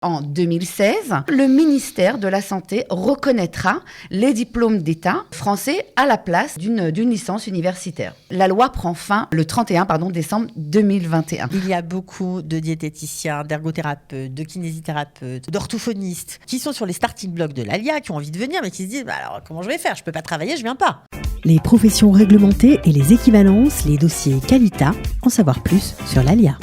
En 2016, le ministère de la Santé reconnaîtra les diplômes d'État français à la place d'une licence universitaire. La loi prend fin le 31 décembre 2021. Il y a beaucoup de diététiciens, d'ergothérapeutes, de kinésithérapeutes, d'orthophonistes qui sont sur les starting blocks de l'ALIA, qui ont envie de venir, mais qui se disent alors comment je vais faire ? Je ne peux pas travailler, je ne viens pas. Les professions réglementées et les équivalences, les dossiers Qualita, en savoir plus sur l'ALIA.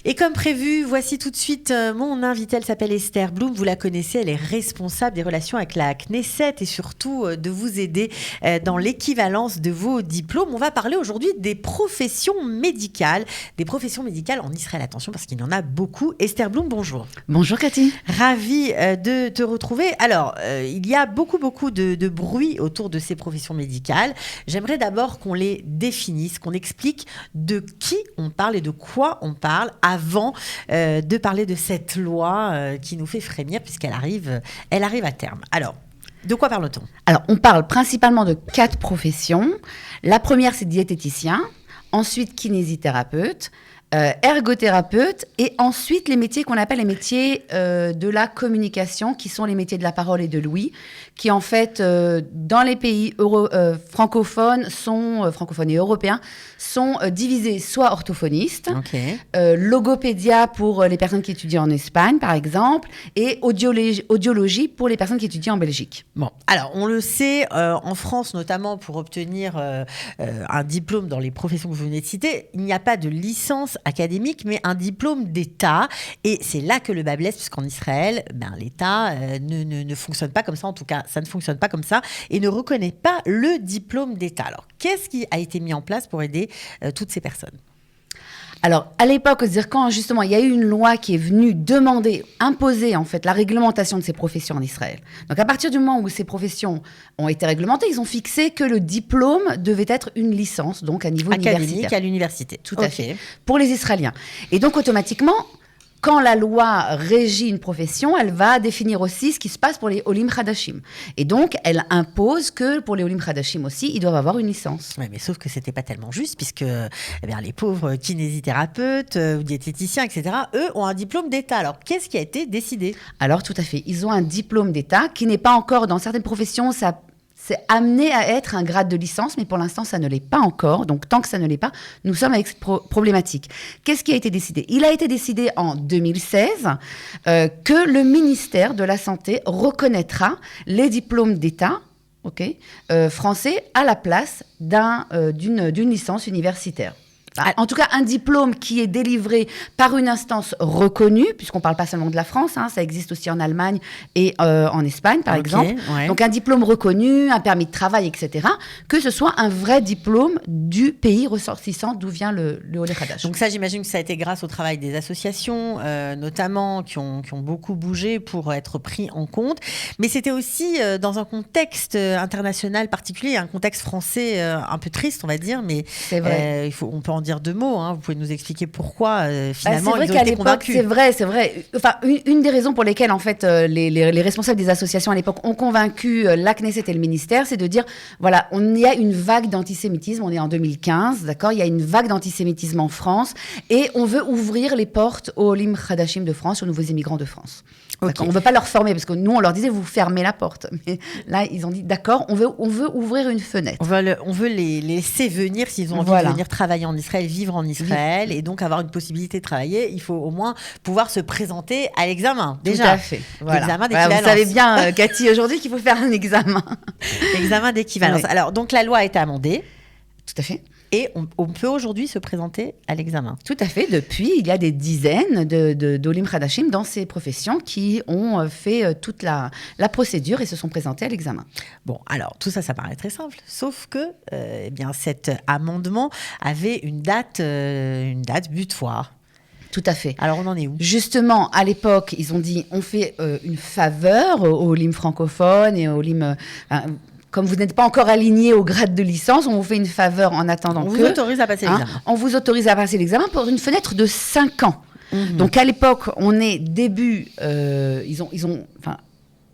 Et comme prévu, voici tout de suite mon invitée. Elle s'appelle Esther Blum. Vous la connaissez, elle est responsable des relations avec la Knesset et surtout de vous aider dans l'équivalence de vos diplômes. On va parler aujourd'hui des professions médicales. Des professions médicales en Israël. Attention, parce qu'il y en a beaucoup. Esther Blum, bonjour. Bonjour Cathy. Ravie de te retrouver. Alors, il y a beaucoup de bruit autour de ces professions médicales. J'aimerais d'abord qu'on les définisse, qu'on explique de qui on parle et de quoi on parle avant de parler de cette loi qui nous fait frémir puisqu'elle arrive à terme. Alors, de quoi parle-t-on ? Alors, on parle principalement de 4 professions. La première, c'est diététicien. Ensuite, kinésithérapeute. Ergothérapeute et ensuite les métiers qu'on appelle les métiers de la communication, qui sont les métiers de la parole et de l'ouïe, qui en fait dans les pays francophones et européens sont divisés soit orthophonistes, logopédia pour les personnes qui étudient en Espagne par exemple, et audiologie pour les personnes qui étudient en Belgique. Bon, alors on le sait, en France notamment pour obtenir un diplôme dans les professions que vous venez de citer, il n'y a pas de licence académique, mais un diplôme d'État. Et c'est là que le bas blesse, puisqu'en Israël, l'État ne fonctionne pas comme ça. En tout cas, ça ne fonctionne pas comme ça et ne reconnaît pas le diplôme d'État. Alors, qu'est-ce qui a été mis en place pour aider toutes ces personnes ? Alors, à l'époque, c'est-à-dire quand justement il y a eu une loi qui est venue imposer en fait la réglementation de ces professions en Israël. Donc, à partir du moment où ces professions ont été réglementées, ils ont fixé que le diplôme devait être une licence, donc à niveau académique universitaire. À l'université. Tout à fait. Pour les Israéliens. Et donc, automatiquement, quand la loi régit une profession, elle va définir aussi ce qui se passe pour les Olim Hadashim. Et donc, elle impose que pour les Olim Hadashim aussi, ils doivent avoir une licence. Oui, mais sauf que ce n'était pas tellement juste, puisque les pauvres kinésithérapeutes, diététiciens, etc., eux ont un diplôme d'État. Alors, qu'est-ce qui a été décidé ? Alors, tout à fait. Ils ont un diplôme d'État qui n'est pas encore, dans certaines professions, c'est amené à être un grade de licence, mais pour l'instant, ça ne l'est pas encore. Donc, tant que ça ne l'est pas, nous sommes avec cette problématique. Qu'est-ce qui a été décidé ? Il a été décidé en 2016 que le ministère de la Santé reconnaîtra les diplômes d'État français à la place d'une licence universitaire. En tout cas, un diplôme qui est délivré par une instance reconnue, puisqu'on ne parle pas seulement de la France, ça existe aussi en Allemagne et en Espagne, par exemple. Ouais. Donc, un diplôme reconnu, un permis de travail, etc. Que ce soit un vrai diplôme du pays ressortissant d'où vient le Olé Hadash. Donc ça, j'imagine que ça a été grâce au travail des associations, notamment, qui ont beaucoup bougé pour être pris en compte. Mais c'était aussi dans un contexte international particulier, un contexte français un peu triste, on va dire. Mais c'est vrai. On peut en dire 2 mots. Vous pouvez nous expliquer pourquoi finalement c'est vrai ils ont été convaincus. C'est vrai. Enfin, une des raisons pour lesquelles en fait les responsables des associations à l'époque ont convaincu la Knesset et le ministère, c'est de dire voilà, il y a une vague d'antisémitisme. On est en 2015, d'accord. Il y a une vague d'antisémitisme en France et on veut ouvrir les portes aux Olim Hadashim de France, aux nouveaux immigrants de France. Okay. On ne veut pas leur former parce que nous on leur disait vous fermez la porte. Mais là ils ont dit d'accord, on veut ouvrir une fenêtre. On veut les laisser venir s'ils ont envie de venir travailler en Israël, vivre en Israël et donc avoir une possibilité de travailler. Il faut au moins pouvoir se présenter à l'examen. Déjà. Tout à fait. L'examen d'équivalence. Vous savez bien Cathy aujourd'hui qu'il faut faire un examen. L'examen d'équivalence. Oui. Alors donc la loi a été amendée. Tout à fait. Et on peut aujourd'hui se présenter à l'examen. Tout à fait. Depuis, il y a des dizaines d'Olim Hadashim dans ces professions qui ont fait toute la procédure et se sont présentés à l'examen. Bon, alors, tout ça paraît très simple. Sauf que cet amendement avait une date butoir. Tout à fait. Alors, on en est où ? Justement, à l'époque, ils ont dit on fait une faveur aux Olim francophones et aux Olim... comme vous n'êtes pas encore aligné au grade de licence, on vous fait une faveur en attendant on vous autorise à passer l'examen. On vous autorise à passer l'examen pour une fenêtre de 5 ans. Donc, à l'époque, on est début...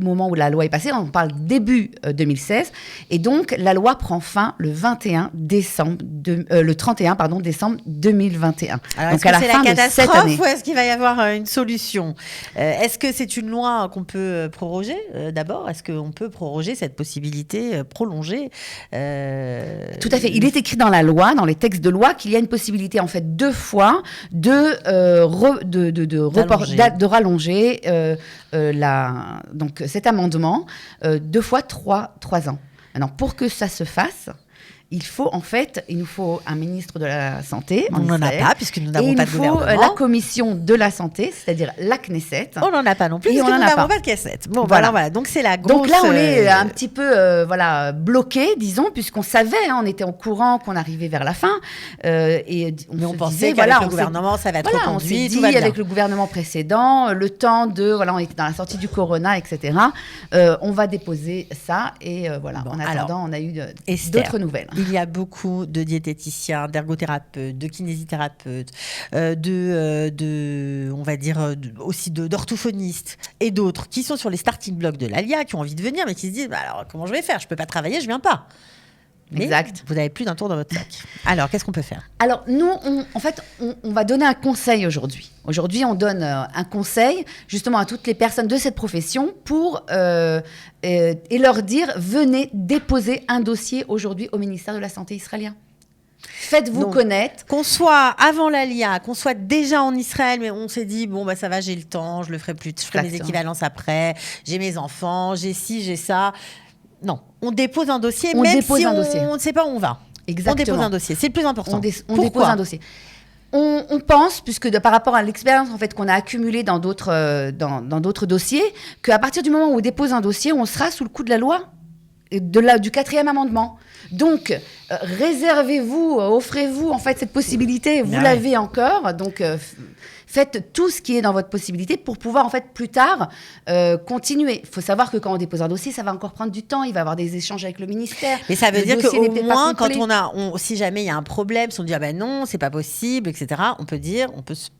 moment où la loi est passée, on parle début 2016, et donc la loi prend fin le 31 décembre, le 31 décembre 2021. Alors, donc est-ce à que la c'est fin la de cette catastrophe année. ou est-ce qu'il va y avoir une solution? Est-ce que c'est une loi qu'on peut proroger d'abord? Est-ce qu'on peut proroger cette possibilité prolongée? Tout à fait. Il est écrit dans la loi, dans les textes de loi, qu'il y a une possibilité en fait 2 fois de rallonger donc cet amendement 2 fois 3 ans. Maintenant, pour que ça se fasse, il nous faut un ministre de la Santé. On n'en a pas, puisque nous n'avons pas de gouvernement. Il faut la commission de la santé, c'est-à-dire la Knesset. On n'en a pas non plus, puisque nous n'avons pas de Knesset. Bon, voilà. Donc c'est la grosse... Donc là, on est un petit peu bloqué, disons, puisqu'on savait, on était au courant qu'on arrivait vers la fin. Mais on pensait qu'avec le gouvernement, ça va être reconduit. On s'est dit, avec le gouvernement précédent, le temps on était dans la sortie du corona, etc. On va déposer ça. Et en attendant, on a eu d'autres nouvelles. Il y a beaucoup de diététiciens, d'ergothérapeutes, de kinésithérapeutes, aussi d'orthophonistes et d'autres qui sont sur les starting blocks de l'ALIA, qui ont envie de venir, mais qui se disent alors comment je vais faire? Je peux pas travailler, je viens pas. Mais exact. Vous n'avez plus d'un tour dans votre sac. Alors, qu'est-ce qu'on peut faire? Alors, nous, on va donner un conseil aujourd'hui. Aujourd'hui, on donne un conseil justement à toutes les personnes de cette profession et leur dire, venez déposer un dossier aujourd'hui au ministère de la Santé israélien. Faites-vous connaître. Qu'on soit avant l'ALIA, qu'on soit déjà en Israël, mais on s'est dit, ça va, j'ai le temps, je le ferai plus, je ferai mes équivalences après, j'ai mes enfants, j'ai ci, j'ai ça. Non, on dépose un dossier, on ne sait pas où on va. Exactement. On dépose un dossier, c'est le plus important. On dépose un dossier. On pense, puisque par rapport à l'expérience en fait, qu'on a accumulée dans d'autres dossiers, qu'à partir du moment où on dépose un dossier, on sera sous le coup de la loi, du 4e amendement. Donc, réservez-vous, offrez-vous en fait cette possibilité. Vous l'avez encore, donc faites tout ce qui est dans votre possibilité pour pouvoir en fait plus tard continuer. Il faut savoir que quand on dépose un dossier, ça va encore prendre du temps. Il va y avoir des échanges avec le ministère. Mais ça veut dire qu'au moins, quand si jamais il y a un problème, si on dit non, c'est pas possible, etc. On peut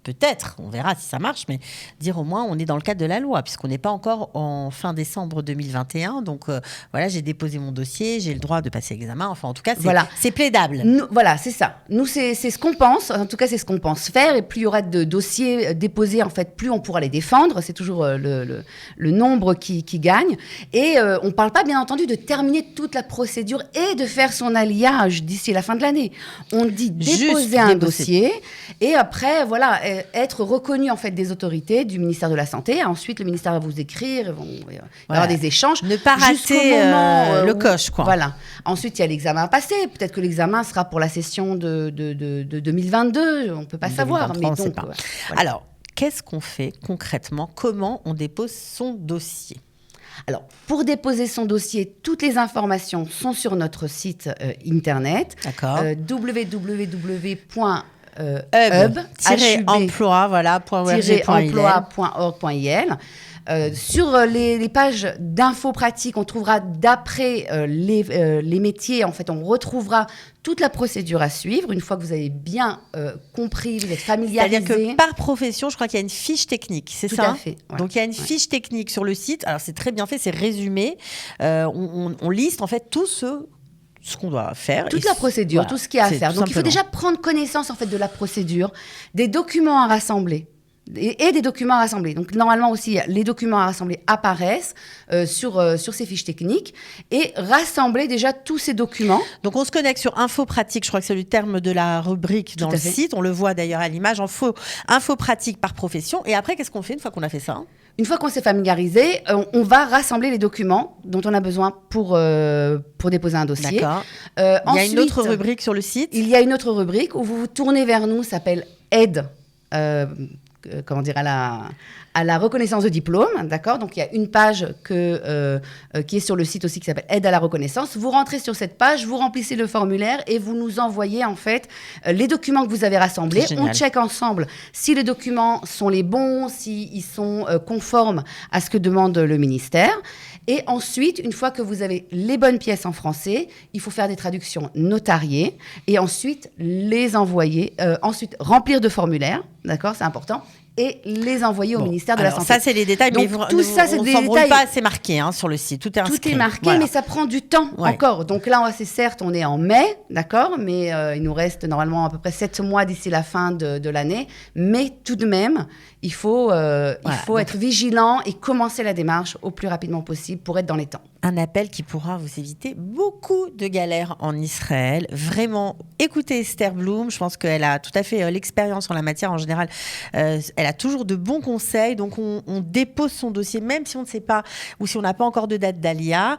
peut-être, on verra si ça marche, mais dire au moins on est dans le cadre de la loi, puisqu'on n'est pas encore en fin décembre 2021. Donc j'ai déposé mon dossier, j'ai le droit de passer l'examen. Enfin, en tout cas, c'est plaidable. C'est ça. Nous, c'est ce qu'on pense. En tout cas, c'est ce qu'on pense faire. Et plus il y aura de dossiers déposés, en fait, plus on pourra les défendre. C'est toujours le nombre qui gagne. Et on ne parle pas, bien entendu, de terminer toute la procédure et de faire son alliage d'ici la fin de l'année. On dit déposer un dossier et après, être reconnu, en fait, des autorités du ministère de la Santé. Ensuite, le ministère va vous écrire, il va y avoir des échanges. Ne pas rater le coche, quoi. Voilà. Ensuite, il y a l'examen à passer. Peut-être que l'examen sera pour la session de 2022. On ne peut pas savoir. Mais donc, voilà. Alors, qu'est-ce qu'on fait concrètement? Comment on dépose son dossier? Alors, pour déposer son dossier, toutes les informations sont sur notre site internet. D'accord. www.emploi.org.il. Sur les pages d'infos pratiques, on trouvera d'après les métiers, en fait, on retrouvera toute la procédure à suivre. Une fois que vous avez bien compris, vous êtes familiarisé. C'est-à-dire que par profession, je crois qu'il y a une fiche technique, c'est ça? Tout à fait. Ouais. Donc il y a une fiche technique sur le site. Alors c'est très bien fait, c'est résumé. On liste en fait tout ce qu'on doit faire. Toute la procédure, tout ce qu'il y a à faire. Donc il faut déjà prendre connaissance en fait de la procédure, des documents à rassembler. Et des documents à rassembler. Donc, normalement aussi, les documents à rassembler apparaissent sur ces fiches techniques et rassembler déjà tous ces documents. Donc, on se connecte sur Info Pratique. Je crois que c'est le terme de la rubrique dans le site. On le voit d'ailleurs à l'image. Info Pratique par profession. Et après, qu'est-ce qu'on fait une fois qu'on a fait ça? Une fois qu'on s'est familiarisé, on va rassembler les documents dont on a besoin pour déposer un dossier. D'accord. Il y a une autre rubrique sur le site? Il y a une autre rubrique où vous vous tournez vers nous, ça s'appelle Aide. À la reconnaissance de diplôme, d'accord? Donc, il y a une page qui est sur le site aussi qui s'appelle Aide à la reconnaissance. Vous rentrez sur cette page, vous remplissez le formulaire et vous nous envoyez, en fait, les documents que vous avez rassemblés. On check ensemble si les documents sont les bons, s'ils sont conformes à ce que demande le ministère. Et ensuite, une fois que vous avez les bonnes pièces en français, il faut faire des traductions notariées et ensuite les envoyer, ensuite remplir de formulaires, d'accord, c'est important, et les envoyer au ministère de la Alors, Santé. ça, c'est les détails, Donc, mais tout ça, c'est on des s'embrouille détails. pas, c'est marqué sur le site, tout est inscrit. Tout est marqué, Voilà. mais ça prend du temps encore. Donc là, c'est certes, on est en mai, d'accord, mais il nous reste normalement à peu près 7 mois d'ici la fin de l'année. Mais tout de même, il faut être vigilant et commencer la démarche au plus rapidement possible pour être dans les temps. Un appel qui pourra vous éviter beaucoup de galères en Israël. Vraiment, écoutez Esther Blum. Je pense qu'elle a tout à fait l'expérience en la matière. En général, elle a toujours de bons conseils. Donc, on dépose son dossier, même si on ne sait pas ou si on n'a pas encore de date d'Alia.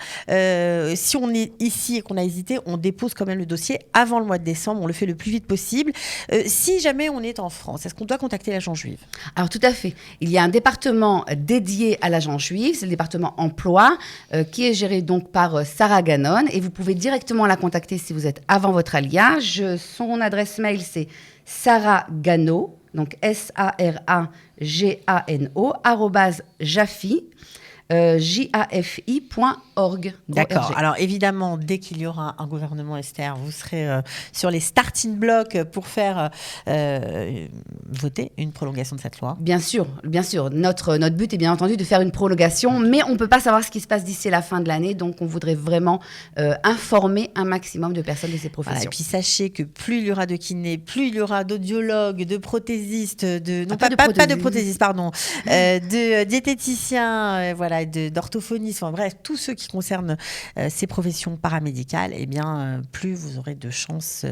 Si on est ici et qu'on a hésité, on dépose quand même le dossier avant le mois de décembre. On le fait le plus vite possible. Si jamais on est en France, est-ce qu'on doit contacter l'agence juive ? Alors, tout à fait. Il y a un département dédié à l'agence juive, c'est le département emploi, qui est géré donc par Sarah Ganon. Et vous pouvez directement la contacter si vous êtes avant votre Alia. Son adresse mail, c'est Sarah Gano, donc SARAGANO, @jafi. jafi.org. D'accord. Alors évidemment, dès qu'il y aura un gouvernement, Esther, vous serez sur les starting blocks pour faire voter une prolongation de cette loi. Bien sûr, bien sûr. Notre but est bien entendu de faire une prolongation, mais on ne peut pas savoir ce qui se passe d'ici la fin de l'année, donc on voudrait vraiment informer un maximum de personnes de ces professions. Voilà, et puis sachez que plus il y aura de kinés, plus il y aura d'audiologues, de prothésistes, de prothésistes, pardon, de diététiciens, voilà, d'orthophonistes, enfin bref, tous ceux qui concernent ces professions paramédicales, eh bien, plus vous aurez de chances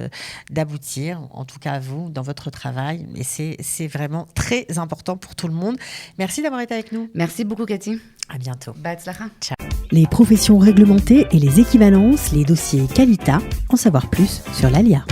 d'aboutir, en tout cas vous, dans votre travail. Et c'est vraiment très important pour tout le monde. Merci d'avoir été avec nous. Merci beaucoup, Cathy. À bientôt. Batzlacha. Ciao. Les professions réglementées et les équivalences, les dossiers Qualita, en savoir plus sur l'Alia.